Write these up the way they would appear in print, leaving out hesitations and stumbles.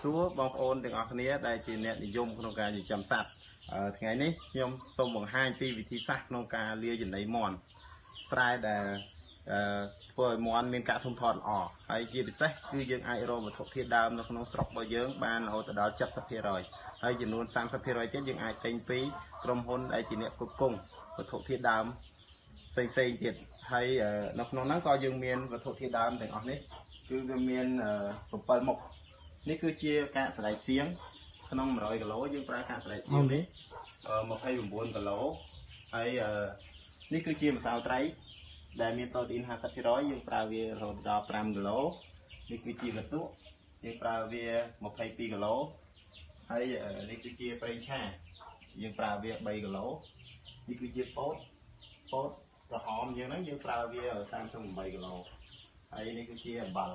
សួរបងប្អូនទាំងអស់គ្នាដែលជាអ្នកនិយមក្នុងការចិញ្ចឹមសត្វថ្ងៃនេះខ្ញុំសូមបង្ហាញពីវិធីសាស្ត្រក្នុងការលាយចំណីមាន់ស្រែដែលធ្វើឲ្យមាន់មានការធំធាត់ល្អហើយជាពិសេសគឺយើងអាចរកវត្ថុធាតុដើមនៅក្នុងស្រុករបស់យើងបានរហូតដល់ 70% ហើយចំនួន 30% ទៀតយើងអាចទិញពីក្រុមហ៊ុនដែលជាអ្នកគ្រប់គ្រងវត្ថុធាតុដើមផ្សេងទៀតហើយនៅក្នុងហ្នឹងក៏យើងមានវត្ថុធាតុដើមទាំងអស់នេះគឺវាមាន7មុខនេះគឺជាកាកសណ្តែកសៀងក្នុង100គីឡូយើងប្រើកាកសណ្តែកសៀងនេះ29គីឡូហើយនេះគឺជាម្សៅត្រីដែលមានប្រូតអ៊ីន 50% យើងប្រើវារហូតដល់5គីឡូនេះគឺជាកន្ទក់យើងប្រើវា22គីឡូហើយនេះគឺជាប្រេងឆាយើងប្រើវា3គីឡូនេះគឺជាពោតក្រហមយើងហ្នឹងយើងប្រើវា38គីឡូហើយនេះគឺជាអំបិល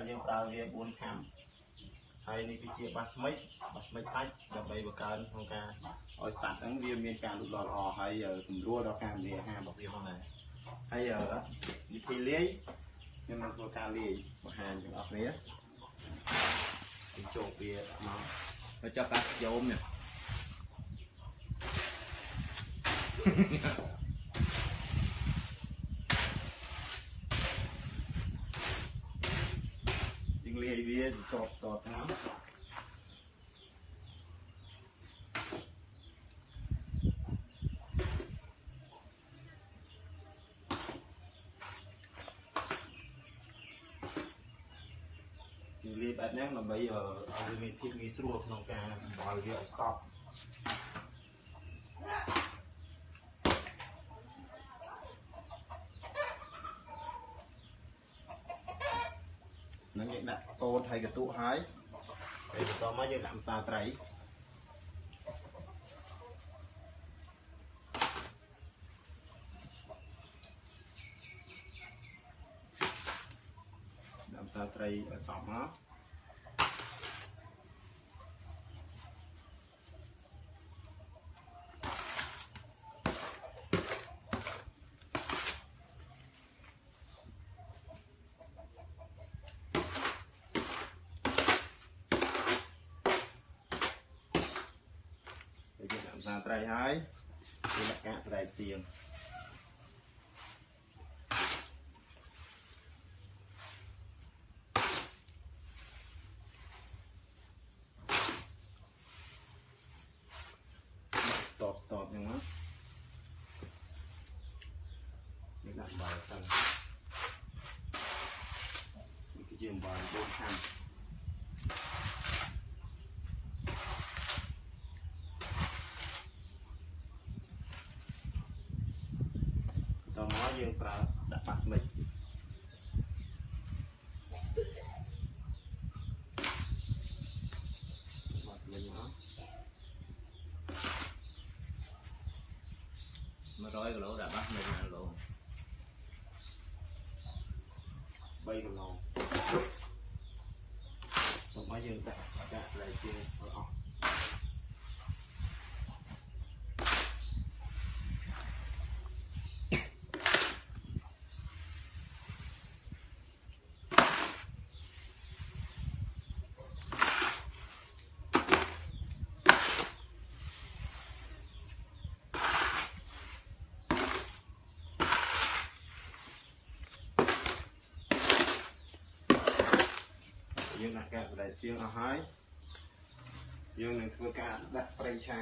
យើងប្រើវា4ខាំហើយនេះគឺជាបាសមិចសាច់ដើម្បីបង្កើនក្នុងការឲ្យសត្វហ្នឹងវាមានការលូតលាស់ល្អហើយសម្រួលដល់ការលាយអាហាររបស់វាផងដែរហើយវិធីលាយខ្ញុំនឹងធ្វើការលាយបង្ហាញទាំងអស់គ្នាបញ្ចូលវាមកចាប់ការយោមនេះលាយវាតហ្នឹងលាយបែបហ្នឹងដើម្បីឲ្យវាមានភាពងាយស្រួលក្នុងការបំបល់វាឲ្យសព្វនឹងយើងដាក់ពោតហើយកន្ទក់ហើយបន្តមកយើងដាក់ម្សៅត្រីដាក់ម្សៅត្រីឲ្យសព្វមកម្សៅត្រីហើយយើងដាក់កាកសណ្តែកសៀងស្តបហ្នឹងមកយើងដាក់អំបិលសិននេះគឺជាអំបិល4ខាំតមកយើងប្រើដាក់បាសមិចមក100គីឡូដាក់បាសមិច1គីឡូ3គីឡូតមកយើងដាក់កាកត្រីជាឲ្យអស់យើងដាក់កាកសណ្តែកសៀងអស់ហើយយើងនឹងធ្វើការដាក់ប្រេងឆា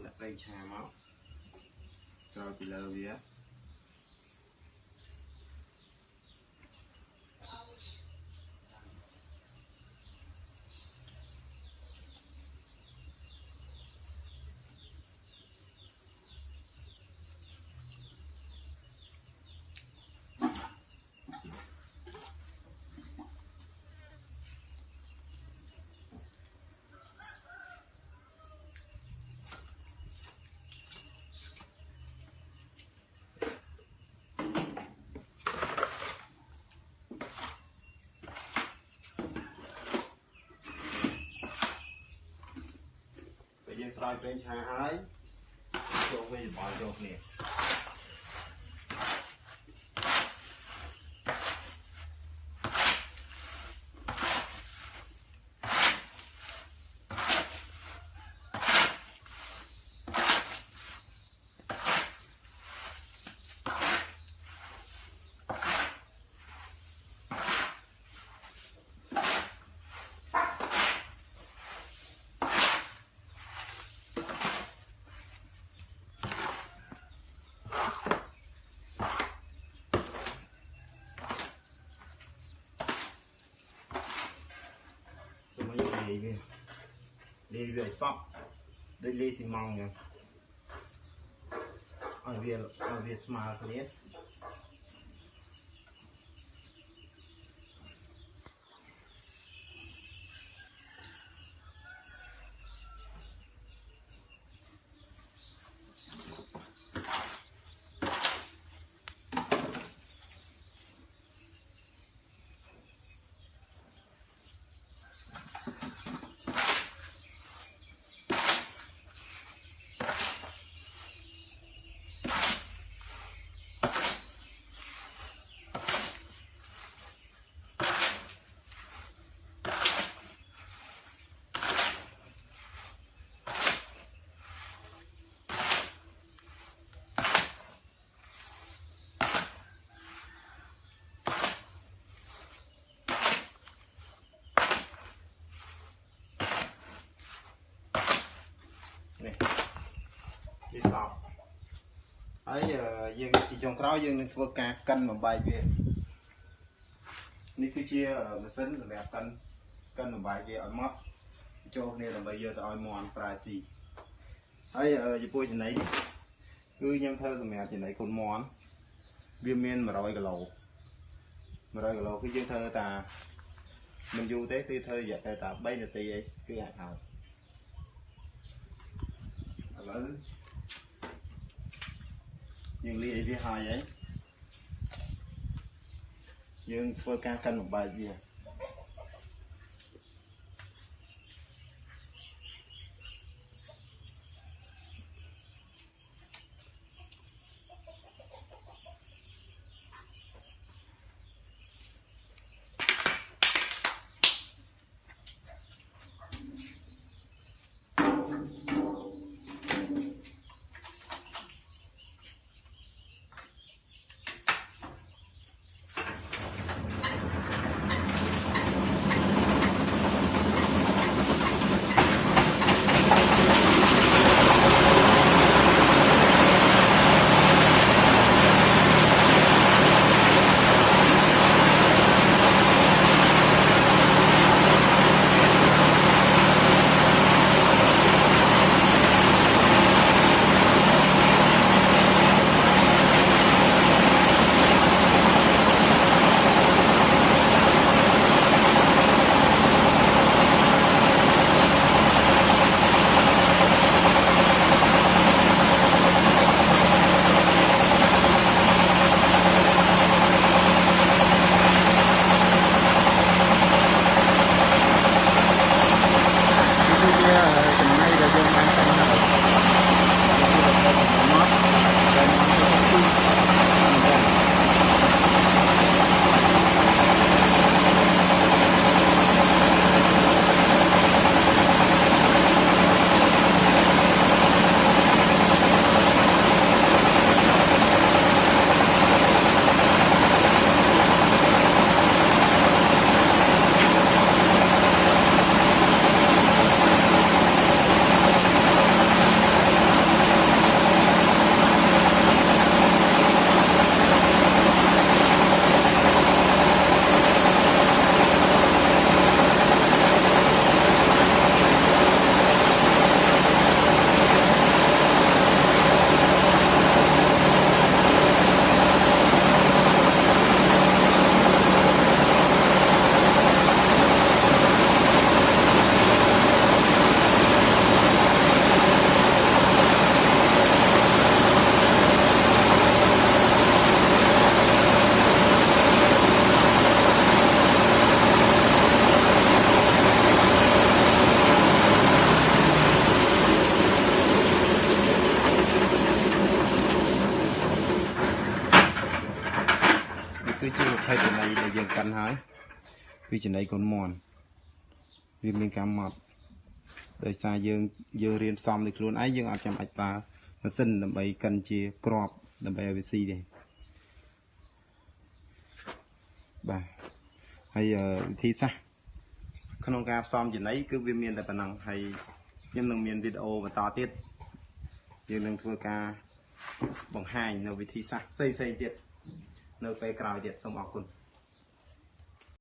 ដាក់ប្រេងឆាមកស្រោចពីលើវាយើងស្រោចប្រេងឆាហើយ ចូលវិញបោះចូលគ្នាđi về sọc đây đi xi măng nha ở Việt Smart này đi sọc ấy dương chỉ trồng rau dương nên vừa cả cân mà bài về ní cứ chia mà sấn rồi đẹp cân mà bài về ở mót cho nên là bây giờ tao mòn fry xì ấy giờ bôi trên này đi cứ nhâm thơ rồi mẹ trên này con món viêm men mà rồi cái lầu cái dương thơ ta mình du tế tư thơ vậy ta bay là tì ấy cứ hạt hào nhưng ly với hai ấy nhưng phơi ca cân một bài gì គឺជាប្រភេទចំណីដែលយើងកាន់ហើយគឺចំណីកូនមន់វាមានការម៉ត់ដោយសារយើងរៀនផ្សំដោយខ្លួនឯងយើងអត់ចាំបាច់ប្រើម៉ាស៊ីនដើម្បីកិនជាក្របដើម្បីឲ្យវាស៊ីទេបាទហើយវិធីសាស្ត្រក្នុងការផ្សំចំណីគឺវាមានតែប៉ុណ្ណឹងហើយខ្ញុំនឹងមានវីដេអូបន្តទៀតយើងនឹងធ្វើការបង្ហាញនៅវិធីសាស្ត្រផ្សេងៗទៀតនៅពេលក្រោយទៀតសូមអរគុណ